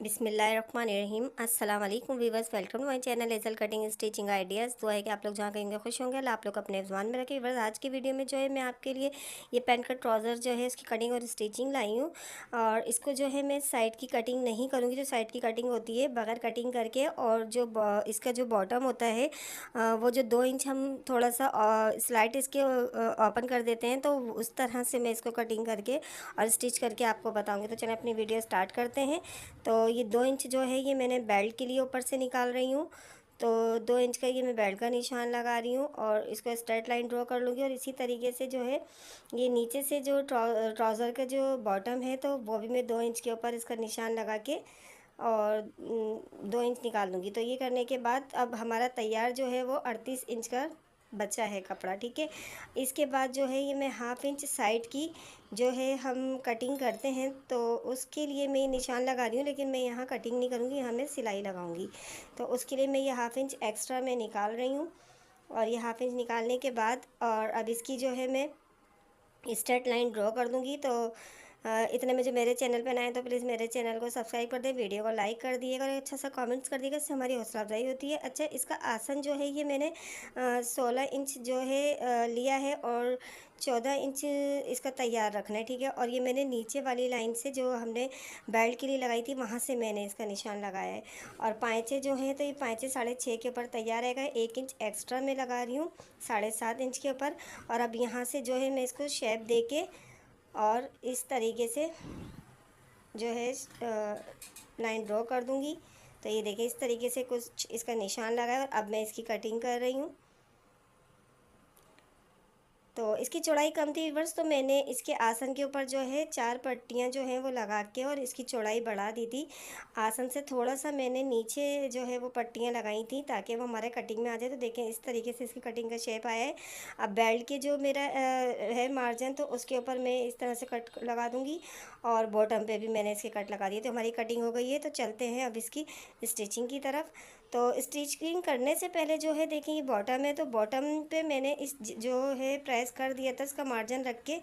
बिस्मिल्लाहिर्रहमानिर्रहीम। अस्सलाम वालेकुम viewers, welcome to my channel एजल कटिंग स्टिचिंग आइडियाज़। दुआ है कि आप लोग जहाँ कहेंगे खुश होंगे, अल्लाह आप लोग अपने ज़ुबान में रखें। वीवर्स, आज की वीडियो में जो है मैं आपके लिए ये पैंट कट ट्राउज़र जो है इसकी कटिंग और स्टिचिंग लाई हूँ। और इसको जो है मैं साइड की कटिंग नहीं करूँगी, जो साइड की कटिंग होती है बगैर कटिंग करके। और जो इसका जो बॉटम होता है वो जो 2 इंच हम थोड़ा सा स्लाइट इसके ओपन कर देते हैं, तो उस तरह से मैं इसको कटिंग करके और स्टिच करके आपको बताऊँगी। तो चलिए अपनी वीडियो स्टार्ट करते हैं। तो ये 2 इंच जो है ये मैंने बेल्ट के लिए ऊपर से निकाल रही हूँ। तो 2 इंच का ये मैं बेल्ट का निशान लगा रही हूँ और इसको स्ट्रेट लाइन ड्रॉ कर लूँगी। और इसी तरीके से जो है ये नीचे से जो ट्राउज़र का जो बॉटम है तो वो भी मैं 2 इंच के ऊपर इसका निशान लगा के और 2 इंच निकाल लूँगी। तो ये करने के बाद अब हमारा तैयार जो है वो 38 इंच का बचा है कपड़ा। ठीक है, इसके बाद जो है ये मैं 1/2 इंच साइड की जो है हम कटिंग करते हैं, तो उसके लिए मैं निशान लगा रही हूँ, लेकिन मैं यहाँ कटिंग नहीं करूँगी, यहाँ मैं सिलाई लगाऊंगी। तो उसके लिए मैं ये 1/2 इंच एक्स्ट्रा मैं निकाल रही हूँ। और ये 1/2 इंच निकालने के बाद और अब इसकी जो है मैं स्ट्रेट लाइन ड्रॉ कर दूँगी। तो इतने में जो मेरे चैनल पे नए हैं तो प्लीज़ मेरे चैनल को सब्सक्राइब कर दें, वीडियो को लाइक कर दिएगा और अच्छा सा कमेंट्स कर दिएगा, इससे हमारी हौसला अफजाई होती है। अच्छा, इसका आसन जो है ये मैंने 16 इंच जो है लिया है और 14 इंच इसका तैयार रखना है। ठीक है, और ये मैंने नीचे वाली लाइन से जो हमने बेल्ट के लिए लगाई थी वहाँ से मैंने इसका निशान लगाया है। और पाँचे जो हैं तो ये पाँचे 6.5 के ऊपर तैयार रहेगा। 1 इंच एक्स्ट्रा मैं लगा रही हूँ 7.5 इंच के ऊपर। और अब यहाँ से जो है मैं इसको शेप दे के और इस तरीके से जो है लाइन ड्रॉ कर दूँगी। तो ये देखिए इस तरीके से कुछ इसका निशान लगा है और अब मैं इसकी कटिंग कर रही हूँ। तो इसकी चौड़ाई कम थी व्यूअर्स, तो मैंने इसके आसन के ऊपर जो है 4 पट्टियाँ जो हैं वो लगा के और इसकी चौड़ाई बढ़ा दी थी। आसन से थोड़ा सा मैंने नीचे जो है वो पट्टियाँ लगाई थी ताकि वो हमारे कटिंग में आ जाए। तो देखें इस तरीके से इसकी कटिंग का शेप आया है। अब बेल्ट के जो मेरा है मार्जिन, तो उसके ऊपर मैं इस तरह से कट लगा दूँगी और बॉटम पे भी मैंने इसके कट लगा दिए। तो हमारी कटिंग हो गई है। तो चलते हैं अब इसकी स्टिचिंग की तरफ। तो स्टिचिंग करने से पहले जो है देखिए ये बॉटम है, तो बॉटम पे मैंने इस जो है प्रेस कर दिया था इसका मार्जिन रख के,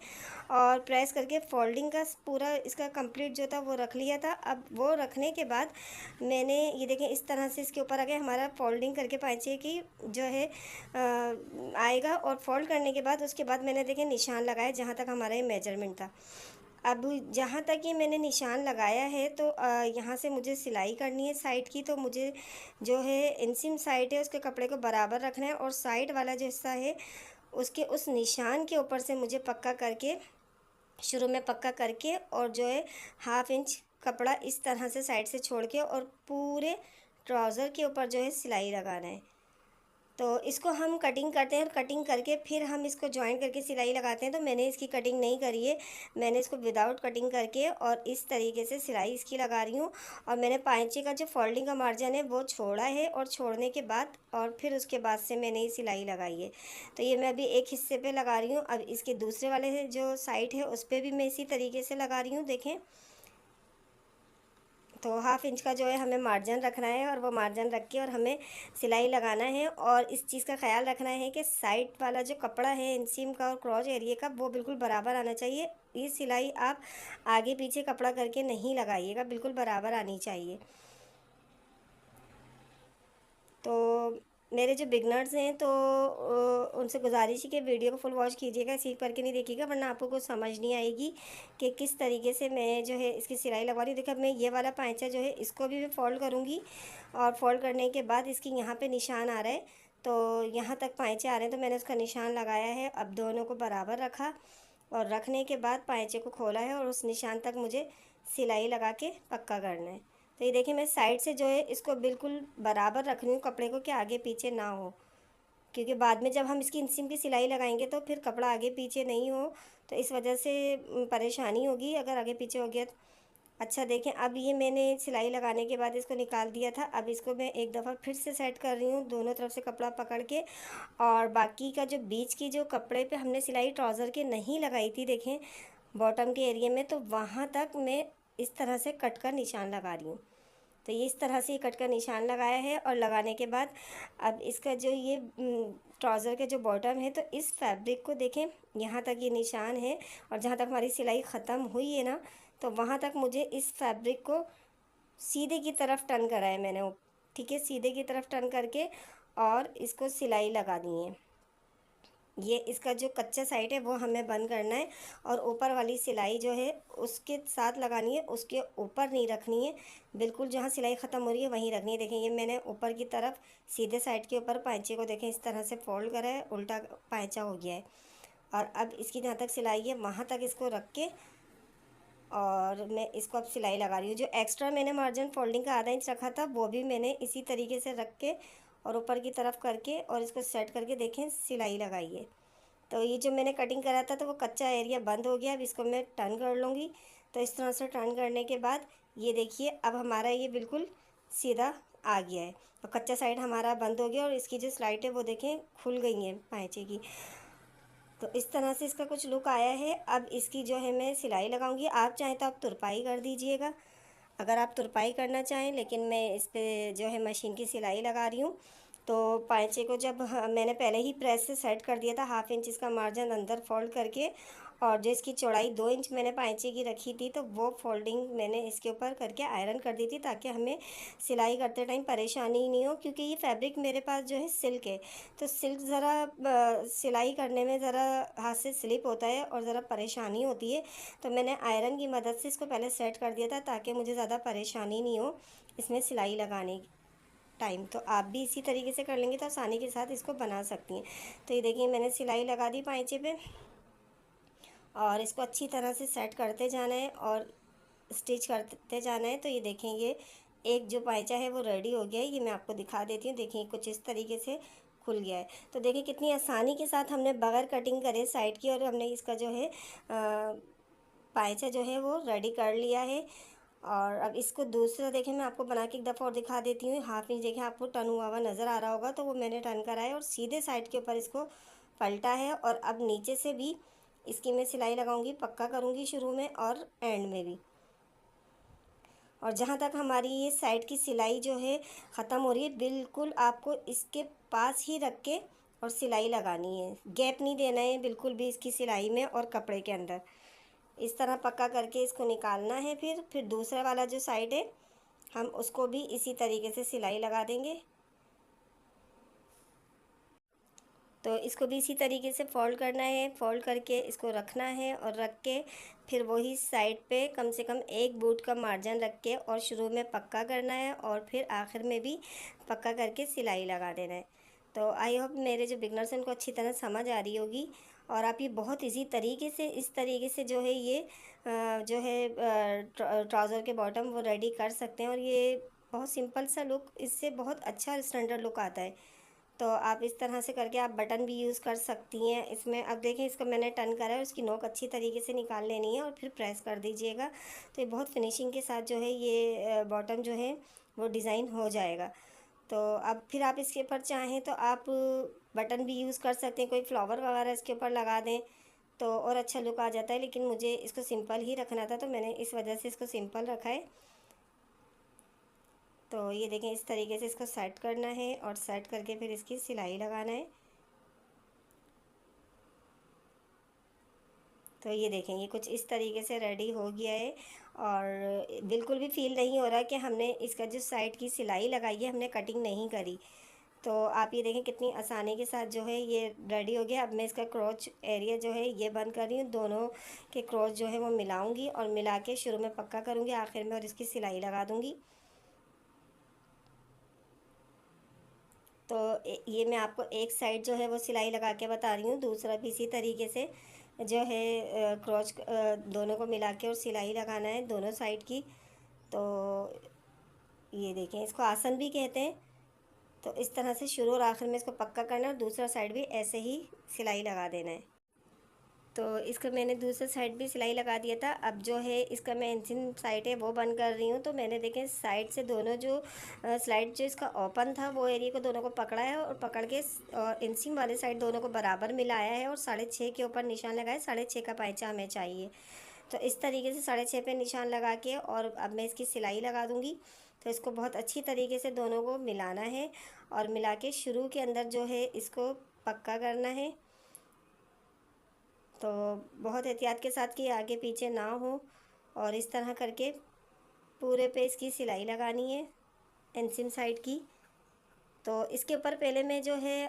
और प्रेस करके फोल्डिंग का पूरा इसका कंप्लीट जो था वो रख लिया था। अब वो रखने के बाद मैंने ये देखें इस तरह से इसके ऊपर आके हमारा फोल्डिंग करके पाँचे की जो है आएगा। और फोल्ड करने के बाद उसके बाद मैंने देखें निशान लगाया जहाँ तक हमारा ये मेजरमेंट था। अब जहाँ तक ये मैंने निशान लगाया है तो यहाँ से मुझे सिलाई करनी है साइड की। तो मुझे जो है इंसिम साइड है उसके कपड़े को बराबर रखना है और साइड वाला जो हिस्सा है उसके उस निशान के ऊपर से मुझे पक्का करके, शुरू में पक्का करके और जो है 1/2 इंच कपड़ा इस तरह से साइड से छोड़ के और पूरे ट्राउज़र के ऊपर जो है सिलाई लगाना है। तो इसको हम कटिंग करते हैं और कटिंग करके फिर हम इसको जॉइन करके सिलाई लगाते हैं। तो मैंने इसकी कटिंग नहीं करी है, मैंने इसको विदाउट कटिंग करके और इस तरीके से सिलाई इसकी लगा रही हूँ। और मैंने पाँचे का जो फोल्डिंग का मार्जिन है वो छोड़ा है और छोड़ने के बाद और फिर उसके बाद से मैंने ये सिलाई लगाई है। तो ये मैं अभी एक हिस्से पे लगा रही हूँ। अब इसके दूसरे वाले जो साइड है उस पर भी मैं इसी तरीके से लगा रही हूँ। देखें, तो 1/2 इंच का जो है हमें मार्जिन रखना है और वो मार्जिन रख के और हमें सिलाई लगाना है। और इस चीज़ का ख्याल रखना है कि साइड वाला जो कपड़ा है इंसीम का और क्रॉच एरिया का वो बिल्कुल बराबर आना चाहिए। ये सिलाई आप आगे पीछे कपड़ा करके नहीं लगाइएगा, बिल्कुल बराबर आनी चाहिए। तो मेरे जो बिगनर्स हैं तो उनसे गुजारिश है कि वीडियो को फुल वॉच कीजिएगा, सीख करके नहीं देखिएगा, वरना आपको कुछ समझ नहीं आएगी कि किस तरीके से मैं जो है इसकी सिलाई लगवा रही हूँ। देखिए अब मैं ये वाला पाँचा जो है इसको भी मैं फ़ोल्ड करूँगी और फोल्ड करने के बाद इसकी यहाँ पे निशान आ रहा है, तो यहाँ तक पाँचे आ रहे हैं तो मैंने उसका निशान लगाया है। अब दोनों को बराबर रखा और रखने के बाद पाँचे को खोला है और उस निशान तक मुझे सिलाई लगा के पक्का करना है। तो ये देखिए मैं साइड से जो है इसको बिल्कुल बराबर रख रही हूँ कपड़े को कि आगे पीछे ना हो, क्योंकि बाद में जब हम इसकी इंसिम की सिलाई लगाएंगे तो फिर कपड़ा आगे पीछे नहीं हो, तो इस वजह से परेशानी होगी अगर आगे पीछे हो गया तो। अच्छा देखें, अब ये मैंने सिलाई लगाने के बाद इसको निकाल दिया था। अब इसको मैं एक दफ़ा फिर से सेट कर रही हूँ दोनों तरफ से कपड़ा पकड़ के। और बाकी का जो बीच की जो कपड़े पे हमने सिलाई ट्राउज़र के नहीं लगाई थी, देखें बॉटम के एरिया में, तो वहाँ तक मैं इस तरह से कट का निशान लगा रही हूँ। तो ये इस तरह से कट का निशान लगाया है और लगाने के बाद अब इसका जो ये ट्राउज़र के जो बॉटम है तो इस फैब्रिक को देखें यहाँ तक ये निशान है और जहाँ तक हमारी सिलाई ख़त्म हुई है ना, तो वहाँ तक मुझे इस फैब्रिक को सीधे की तरफ टर्न करा है मैंने, ठीक है, सीधे की तरफ टर्न करके और इसको सिलाई लगा दी है। ये इसका जो कच्चा साइड है वो हमें बंद करना है और ऊपर वाली सिलाई जो है उसके साथ लगानी है, उसके ऊपर नहीं रखनी है, बिल्कुल जहाँ सिलाई ख़त्म हो रही है वहीं रखनी है। देखें ये मैंने ऊपर की तरफ सीधे साइड के ऊपर पाइचे को देखें इस तरह से फोल्ड करा है, उल्टा पाइचा हो गया है। और अब इसकी जहाँ तक सिलाई है वहाँ तक इसको रख के और मैं इसको अब सिलाई लगा रही हूँ। जो एक्स्ट्रा मैंने मार्जिन फोल्डिंग का आधा इंच रखा था वो भी मैंने इसी तरीके से रख के और ऊपर की तरफ करके और इसको सेट करके देखें सिलाई लगाई है। तो ये जो मैंने कटिंग करा था तो वो कच्चा एरिया बंद हो गया। अब इसको मैं टर्न कर लूँगी। तो इस तरह से टर्न करने के बाद ये देखिए अब हमारा ये बिल्कुल सीधा आ गया है। तो कच्चा साइड हमारा बंद हो गया और इसकी जो स्लाइड है वो देखें खुल गई है पाइचे की। तो इस तरह से इसका कुछ लुक आया है। अब इसकी जो है मैं सिलाई लगाऊंगी। आप चाहें तो आप तुरपाई कर दीजिएगा, अगर आप तुरपाई करना चाहें, लेकिन मैं इस पर जो है मशीन की सिलाई लगा रही हूँ। तो पाइचे को जब मैंने पहले ही प्रेस से सेट कर दिया था, 1/2 इंच इसका मार्जिन अंदर फोल्ड करके, और जो इसकी चौड़ाई 2 इंच मैंने पाइचे की रखी थी तो वो फोल्डिंग मैंने इसके ऊपर करके आयरन कर दी थी ताकि हमें सिलाई करते टाइम परेशानी नहीं हो। क्योंकि ये फैब्रिक मेरे पास जो है सिल्क है, तो सिल्क ज़रा सिलाई करने में ज़रा हाथ से स्लिप होता है और ज़रा परेशानी होती है। तो मैंने आयरन की मदद से इसको पहले सेट कर दिया था ताकि मुझे ज़्यादा परेशानी नहीं हो इसमें सिलाई लगाने की टाइम। तो आप भी इसी तरीके से कर लेंगे तो आसानी के साथ इसको बना सकती हैं। तो ये देखिए मैंने सिलाई लगा दी पाइचे पे और इसको अच्छी तरह से सेट करते जाना है और स्टिच करते जाना है। तो ये देखेंगे एक जो पाइचा है वो रेडी हो गया है। ये मैं आपको दिखा देती हूँ। देखिए कुछ इस तरीके से खुल गया है। तो देखिए कितनी आसानी के साथ हमने बगैर कटिंग करे साइड की और हमने इसका जो है पाइचा जो है वो रेडी कर लिया है। और अब इसको दूसरा देखें मैं आपको बना के एक दफ़ा और दिखा देती हूँ। 1/2 इंच देखें आपको टर्न हुआ हुआ नज़र आ रहा होगा, तो वो मैंने टर्न करा है और सीधे साइड के ऊपर इसको पलटा है। और अब नीचे से भी इसकी मैं सिलाई लगाऊंगी, पक्का करूँगी शुरू में और एंड में भी। और जहाँ तक हमारी ये साइड की सिलाई जो है ख़त्म हो रही है, बिल्कुल आपको इसके पास ही रख के और सिलाई लगानी है, गैप नहीं देना है बिल्कुल भी इसकी सिलाई में और कपड़े के अंदर। इस तरह पक्का करके इसको निकालना है। फिर दूसरा वाला जो साइड है हम उसको भी इसी तरीके से सिलाई लगा देंगे। तो इसको भी इसी तरीके से फ़ोल्ड करना है, फ़ोल्ड करके इसको रखना है और रख के फिर वही साइड पे कम से कम 1 बूट का मार्जिन रख के और शुरू में पक्का करना है और फिर आखिर में भी पक्का करके सिलाई लगा देना है। तो आई होप मेरे जो बिगनर्स हैं उनको अच्छी तरह समझ आ रही होगी। और आप ये बहुत इजी तरीके से इस तरीके से जो है ये जो है ट्राउज़र के बॉटम वो रेडी कर सकते हैं। और ये बहुत सिंपल सा लुक, इससे बहुत अच्छा स्टैंडर्ड लुक आता है। तो आप इस तरह से करके आप बटन भी यूज़ कर सकती हैं इसमें। अब देखें इसको मैंने टर्न करा है, उसकी नोक अच्छी तरीके से निकाल लेनी है और फिर प्रेस कर दीजिएगा। तो ये बहुत फिनिशिंग के साथ जो है ये बॉटम जो है वो डिज़ाइन हो जाएगा। तो अब फिर आप इसके ऊपर चाहें तो आप बटन भी यूज़ कर सकते हैं, कोई फ्लावर वगैरह इसके ऊपर लगा दें तो और अच्छा लुक आ जाता है। लेकिन मुझे इसको सिंपल ही रखना था तो मैंने इस वजह से इसको सिंपल रखा है। तो ये देखें इस तरीके से इसको सेट करना है और सेट करके फिर इसकी सिलाई लगाना है। तो ये देखें ये कुछ इस तरीके से रेडी हो गया है और बिल्कुल भी फील नहीं हो रहा कि हमने इसका जो साइड की सिलाई लगाई है हमने कटिंग नहीं करी। तो आप ये देखें कितनी आसानी के साथ जो है ये रेडी हो गया। अब मैं इसका क्रोच एरिया जो है ये बंद कर रही हूँ, दोनों के क्रोच जो है वो मिलाऊंगी और मिला के शुरू में पक्का करूँगी आखिर में और इसकी सिलाई लगा दूँगी। तो ये मैं आपको एक साइड जो है वो सिलाई लगा के बता रही हूँ, दूसरा भी इसी तरीके से जो है क्रोच दोनों को मिला के और सिलाई लगाना है दोनों साइड की। तो ये देखें इसको आसन भी कहते हैं। तो इस तरह से शुरू और आखिर में इसको पक्का करना है और दूसरा साइड भी ऐसे ही सिलाई लगा देना है। तो इसका मैंने दूसरा साइड भी सिलाई लगा दिया था। अब जो है इसका मैं इंचिंग साइड है वो बंद कर रही हूँ। तो मैंने देखें साइड से दोनों जो स्लाइड जो इसका ओपन था वो एरिया को दोनों को पकड़ा है और पकड़ के इंचिंग वाले साइड दोनों को बराबर मिलाया है और 6.5 के ऊपर निशान लगाए। 6.5 का पाइचा हमें चाहिए। तो इस तरीके से 6.5 पे निशान लगा के और अब मैं इसकी सिलाई लगा दूँगी। तो इसको बहुत अच्छी तरीके से दोनों को मिलाना है और मिला के शुरू के अंदर जो है इसको पक्का करना है। तो बहुत एहतियात के साथ कि आगे पीछे ना हो और इस तरह करके पूरे पे इसकी सिलाई लगानी है इंसिम साइड की। तो इसके ऊपर पहले मैं जो है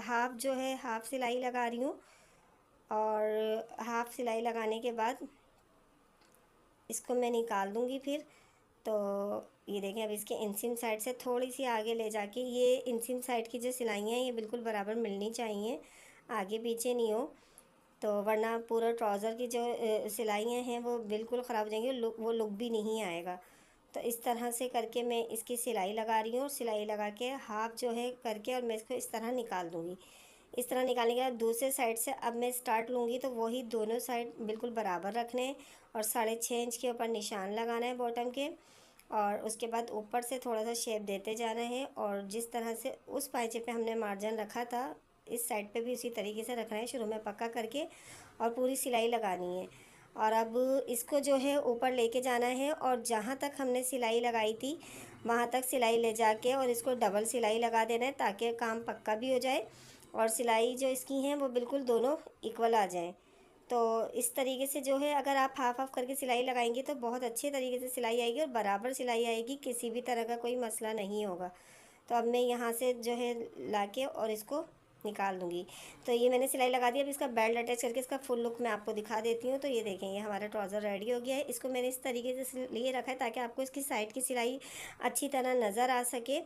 हाफ़ सिलाई लगा रही हूँ, और हाफ़ सिलाई लगाने के बाद इसको मैं निकाल दूँगी फिर। तो ये देखें, अब इसके इंसिम साइड से थोड़ी सी आगे ले जाके, ये इंसिम साइड की जो सिलाइयाँ हैं ये बिल्कुल बराबर मिलनी चाहिए, आगे पीछे नहीं हो, तो वरना पूरा ट्राउज़र की जो सिलाइयाँ हैं वो बिल्कुल ख़राब हो जाएंगी, वो लुक भी नहीं आएगा। तो इस तरह से करके मैं इसकी सिलाई लगा रही हूँ, और सिलाई लगा के हाफ जो है करके, और मैं इसको इस तरह निकाल दूँगी। इस तरह निकालने के बाद दूसरे साइड से अब मैं स्टार्ट लूँगी, तो वही दोनों साइड बिल्कुल बराबर रखने हैं, और 6.5 इंच के ऊपर निशान लगाना है बॉटम के, और उसके बाद ऊपर से थोड़ा सा शेप देते जाना है। और जिस तरह से उस पाइचे पे हमने मार्जिन रखा था, इस साइड पे भी उसी तरीके से रखना है, शुरू में पक्का करके, और पूरी सिलाई लगानी है। और अब इसको जो है ऊपर लेके जाना है, और जहाँ तक हमने सिलाई लगाई थी वहाँ तक सिलाई ले जाके, और इसको डबल सिलाई लगा देना है, ताकि काम पक्का भी हो जाए और सिलाई जो इसकी हैं वो बिल्कुल दोनों इक्वल आ जाएं। तो इस तरीके से जो है, अगर आप हाफ़ हाफ़ करके सिलाई लगाएंगे तो बहुत अच्छे तरीके से सिलाई आएगी, और बराबर सिलाई आएगी, किसी भी तरह का कोई मसला नहीं होगा। तो अब मैं यहाँ से जो है लाके और इसको निकाल दूँगी। तो ये मैंने सिलाई लगा दी। अब इसका बेल्ट अटैच करके इसका फुल लुक मैं आपको दिखा देती हूँ। तो ये देखें, ये हमारा ट्राउज़र रेडी हो गया है। इसको मैंने इस तरीके से लिए रखा है ताकि आपको इसकी साइड की सिलाई अच्छी तरह नज़र आ सके,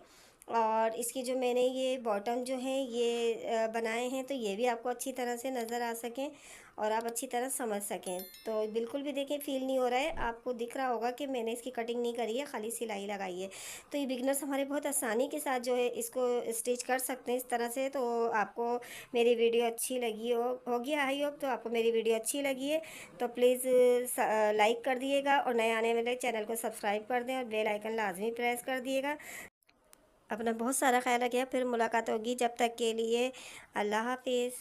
और इसकी जो मैंने ये बॉटम जो है ये बनाए हैं, तो ये भी आपको अच्छी तरह से नज़र आ सकें और आप अच्छी तरह समझ सकें। तो बिल्कुल भी देखें फ़ील नहीं हो रहा है, आपको दिख रहा होगा कि मैंने इसकी कटिंग नहीं करी है, खाली सिलाई लगाई है। तो ये बिगनर्स हमारे बहुत आसानी के साथ जो है इसको स्टिच कर सकते हैं इस तरह से। तो आपको मेरी वीडियो अच्छी लगी होगी, आई होप। तो आपको मेरी वीडियो अच्छी लगी है तो प्लीज़ लाइक कर दिएगा, और नए आने वाले चैनल को सब्सक्राइब कर दें, और बेल आइकन लाजमी प्रेस कर दिएगा। अपना बहुत सारा ख्याल रखिए, फिर मुलाकात होगी, जब तक के लिए अल्लाह हाफिज़।